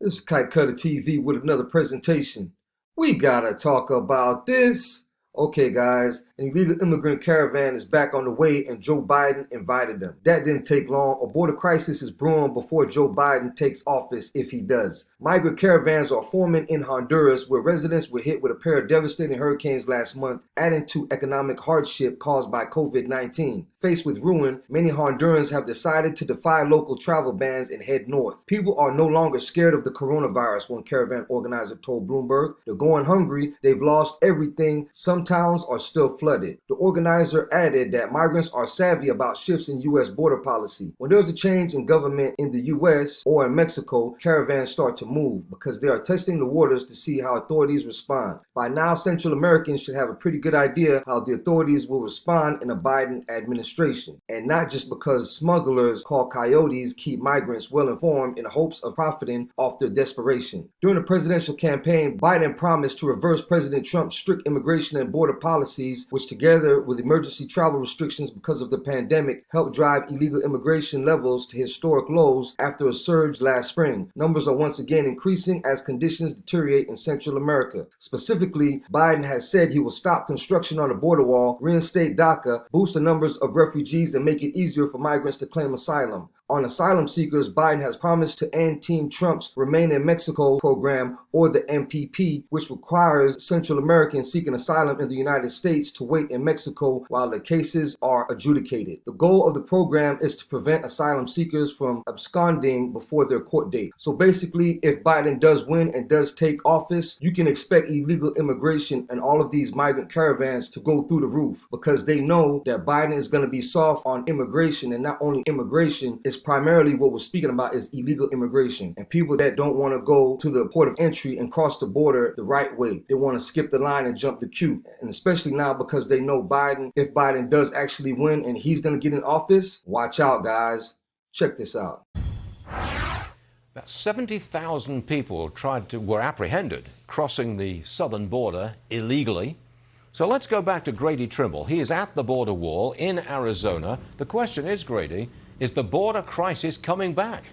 This is Kite Cutter TV with another presentation. We gotta talk about this. Okay, guys, an illegal immigrant caravan is back on the way, and Joe Biden invited them. That didn't take long. A border crisis is brewing before Joe Biden takes office, if he does. Migrant caravans are forming in Honduras, where residents were hit with a pair of devastating hurricanes last month, adding to economic hardship caused by COVID-19. Faced with ruin, many Hondurans have decided to defy local travel bans and head north. People are no longer scared of the coronavirus, one caravan organizer told Bloomberg. They're going hungry. They've lost everything. Some towns are still flooded. The organizer added that migrants are savvy about shifts in U.S. border policy. When there's a change in government in the U.S. or in Mexico, caravans start to move because they are testing the waters to see how authorities respond. By now, Central Americans should have a pretty good idea how the authorities will respond in a Biden administration. And not just because smugglers called coyotes keep migrants well informed in hopes of profiting off their desperation. During the presidential campaign, Biden promised to reverse President Trump's strict immigration and border policies, which together with emergency travel restrictions because of the pandemic, helped drive illegal immigration levels to historic lows after a surge last spring. Numbers are once again increasing as conditions deteriorate in Central America. Specifically, Biden has said he will stop construction on the border wall, reinstate DACA, boost the numbers of refugees, and make it easier for migrants to claim asylum. On asylum seekers, Biden has promised to end Team Trump's Remain in Mexico program, or the MPP, which requires Central Americans seeking asylum in the United States to wait in Mexico while their cases are adjudicated. The goal of the program is to prevent asylum seekers from absconding before their court date. So basically, if Biden does win and does take office, you can expect illegal immigration and all of these migrant caravans to go through the roof, because they know that Biden is going to be soft on immigration, and not only immigration, it's primarily what we're speaking about is illegal immigration and people that don't want to go to the port of entry and cross the border the right way. They want to skip the line and jump the queue. And especially now because they know Biden, if Biden does actually win and he's going to get in office, watch out, guys. Check this out. About 70,000 people were apprehended crossing the southern border illegally. So let's go back to Grady Trimble. He is at the border wall in Arizona. The question is, Grady, is the border crisis coming back?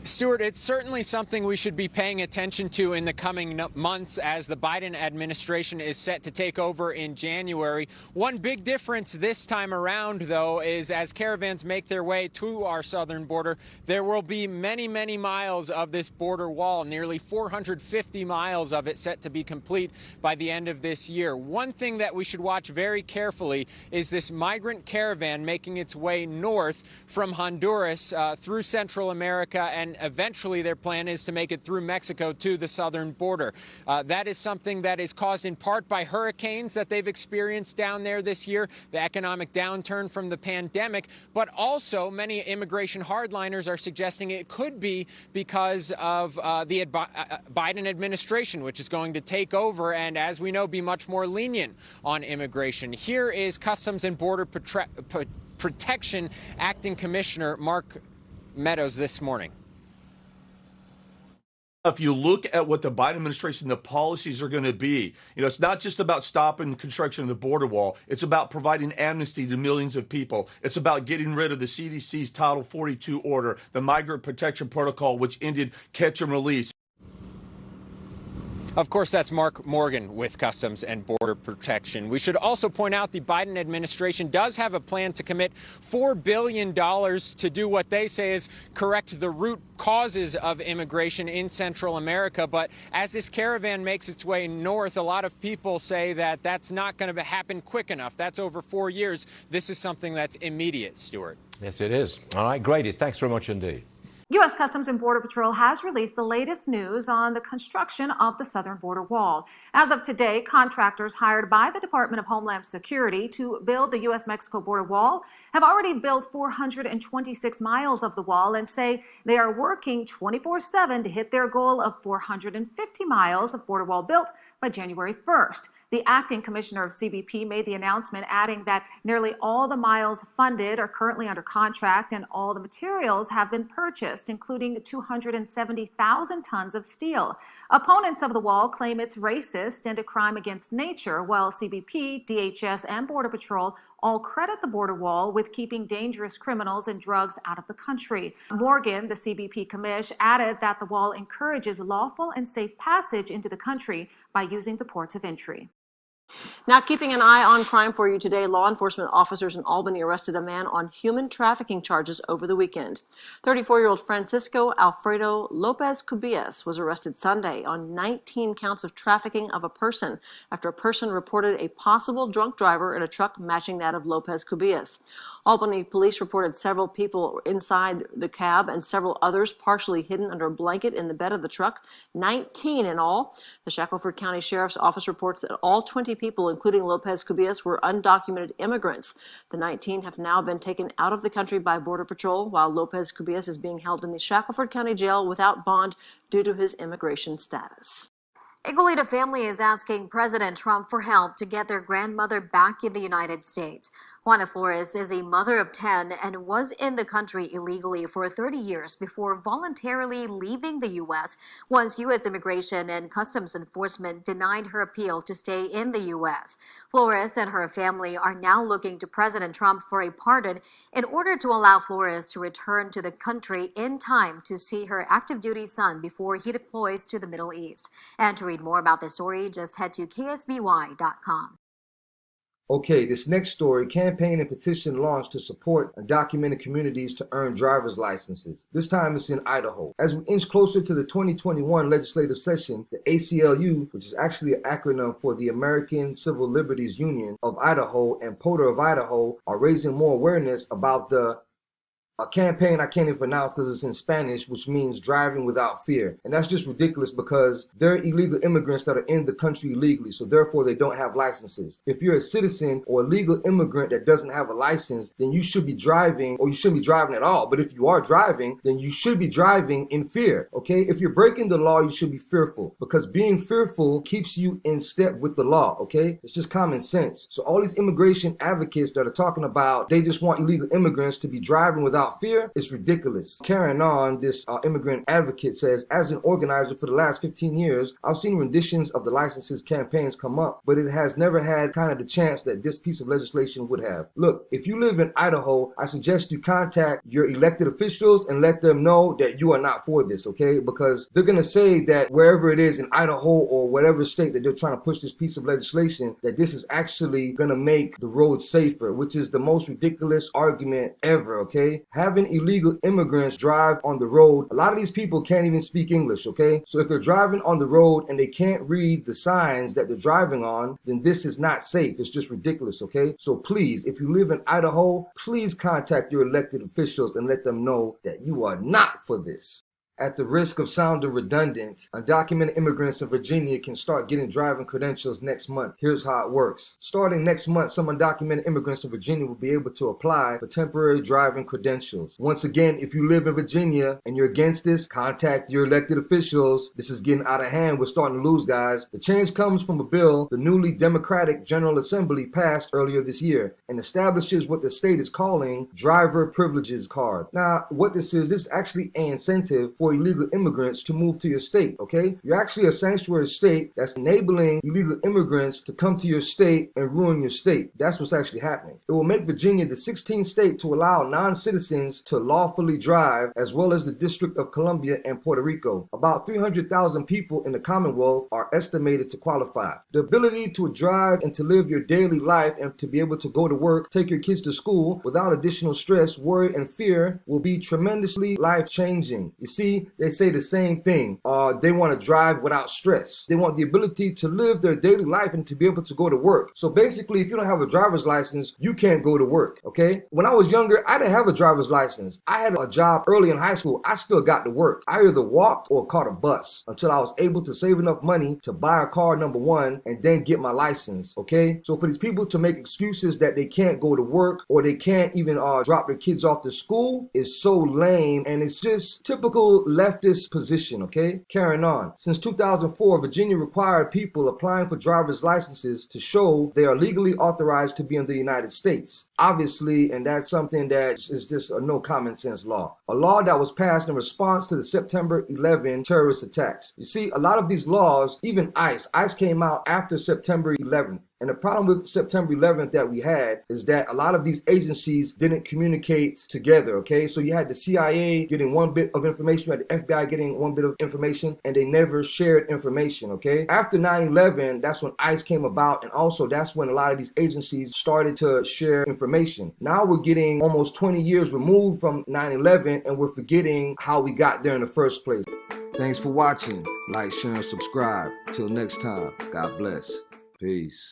Stuart, it's certainly something we should be paying attention to in the coming months as the Biden administration is set to take over in January. One big difference this time around, though, is as caravans make their way to our southern border, there will be many, many miles of this border wall, nearly 450 miles of it set to be complete by the end of this year. One thing that we should watch very carefully is this migrant caravan making its way north from Honduras through Central America, and eventually their plan is to make it through Mexico to the southern border. That is something that is caused in part by hurricanes that they've experienced down there this year, the economic downturn from the pandemic, but also many immigration hardliners are suggesting it could be because of the Biden administration, which is going to take over and, as we know, be much more lenient on immigration. Here is Customs and Border Protection Acting Commissioner Mark Meadows this morning. If you look at what the Biden administration, the policies are going to be, it's not just about stopping construction of the border wall. It's about providing amnesty to millions of people. It's about getting rid of the CDC's Title 42 order, the Migrant Protection Protocol, which ended catch and release. Of course, that's Mark Morgan with Customs and Border Protection. We should also point out the Biden administration does have a plan to commit $4 billion to do what they say is correct the root causes of immigration in Central America. But as this caravan makes its way north, a lot of people say that that's not going to happen quick enough. That's over 4 years. This is something that's immediate, Stuart. Yes, it is. All right, Grady, thanks very much indeed. U.S. Customs and Border Patrol has released the latest news on the construction of the southern border wall. As of today, contractors hired by the Department of Homeland Security to build the U.S.-Mexico border wall have already built 426 miles of the wall and say they are working 24/7 to hit their goal of 450 miles of border wall built by January 1st. The acting commissioner of CBP made the announcement, adding that nearly all the miles funded are currently under contract and all the materials have been purchased, including 270,000 tons of steel. Opponents of the wall claim it's racist and a crime against nature, while CBP, DHS, and Border Patrol all credit the border wall with keeping dangerous criminals and drugs out of the country. Morgan, the CBP commish, added that the wall encourages lawful and safe passage into the country by using the ports of entry. Now, keeping an eye on crime for you today, law enforcement officers in Albany arrested a man on human trafficking charges over the weekend. 34-year-old Francisco Alfredo Lopez Cubillas was arrested Sunday on 19 counts of trafficking of a person after a person reported a possible drunk driver in a truck matching that of Lopez Cubillas. Albany police reported several people inside the cab and several others partially hidden under a blanket in the bed of the truck, 19 in all. The Shackleford County Sheriff's Office reports that all 20 people, including Lopez Cubillas, were undocumented immigrants. The 19 have now been taken out of the country by Border Patrol, while Lopez Cubillas is being held in the Shackleford County Jail without bond due to his immigration status. A Goleta family is asking President Trump for help to get their grandmother back in the United States. Juana Flores is a mother of 10 and was in the country illegally for 30 years before voluntarily leaving the U.S. once U.S. Immigration and Customs Enforcement denied her appeal to stay in the U.S. Flores and her family are now looking to President Trump for a pardon in order to allow Flores to return to the country in time to see her active duty son before he deploys to the Middle East. And to read more about this story, just head to ksby.com. Okay, this next story, campaign and petition launched to support undocumented communities to earn driver's licenses. This time it's in Idaho. As we inch closer to the 2021 legislative session, the ACLU, which is actually an acronym for the American Civil Liberties Union of Idaho and POTA of Idaho, are raising more awareness about a campaign I can't even pronounce because it's in Spanish, which means driving without fear. And that's just ridiculous because they're illegal immigrants that are in the country illegally, so therefore they don't have licenses. If you're a citizen or a legal immigrant that doesn't have a license, then you should be driving, or you shouldn't be driving at all. But if you are driving, then you should be driving in fear, okay? If you're breaking the law, you should be fearful because being fearful keeps you in step with the law, okay? It's just common sense. So all these immigration advocates that are talking about they just want illegal immigrants to be driving without fear is ridiculous. Carrying on, this immigrant advocate says, as an organizer for the last 15 years, I've seen renditions of the licenses campaigns come up, but it has never had kind of the chance that this piece of legislation would have. Look, if you live in Idaho, I suggest you contact your elected officials and let them know that you are not for this, okay? Because they're going to say that wherever it is in Idaho or whatever state that they're trying to push this piece of legislation, that this is actually going to make the roads safer, which is the most ridiculous argument ever, okay? Having illegal immigrants drive on the road, a lot of these people can't even speak English, okay? So if they're driving on the road and they can't read the signs that they're driving on, then this is not safe. It's just ridiculous, okay? So please, if you live in Idaho, please contact your elected officials and let them know that you are not for this. At the risk of sounding redundant, undocumented immigrants in Virginia can start getting driving credentials next month. Here's how it works. Starting next month, some undocumented immigrants in Virginia will be able to apply for temporary driving credentials. Once again, if you live in Virginia and you're against this, contact your elected officials. This is getting out of hand. We're starting to lose, guys. The change comes from a bill the newly Democratic General Assembly passed earlier this year and establishes what the state is calling driver privileges card. Now, what this is actually an incentive for illegal immigrants to move to your state, okay? You're actually a sanctuary state that's enabling illegal immigrants to come to your state and ruin your state. That's what's actually happening. It will make Virginia the 16th state to allow non-citizens to lawfully drive, as well as the District of Columbia and Puerto Rico. About 300,000 people in the Commonwealth are estimated to qualify. The ability to drive and to live your daily life and to be able to go to work, take your kids to school without additional stress, worry, and fear will be tremendously life-changing. You see, they say the same thing. They want to drive without stress. They want the ability to live their daily life and to be able to go to work. So basically, if you don't have a driver's license, you can't go to work, okay? When I was younger, I didn't have a driver's license. I had a job early in high school. I still got to work. I either walked or caught a bus until I was able to save enough money to buy a car, number one, and then get my license, okay? So for these people to make excuses that they can't go to work or they can't even drop their kids off to school is so lame, and it's just typical leftist position, okay? Carrying on. Since 2004, Virginia required people applying for driver's licenses to show they are legally authorized to be in the United States. Obviously, and that's something that is just a no common sense law. A law that was passed in response to the September 11 terrorist attacks. You see, a lot of these laws, even ICE came out after September 11th. And the problem with September 11th that we had is that a lot of these agencies didn't communicate together, okay? So you had the CIA getting one bit of information, you had the FBI getting one bit of information, and they never shared information, okay? After 9/11, that's when ICE came about, and also that's when a lot of these agencies started to share information. Now we're getting almost 20 years removed from 9/11, and we're forgetting how we got there in the first place. Thanks for watching. Like, share, and subscribe. Till next time, God bless. Peace.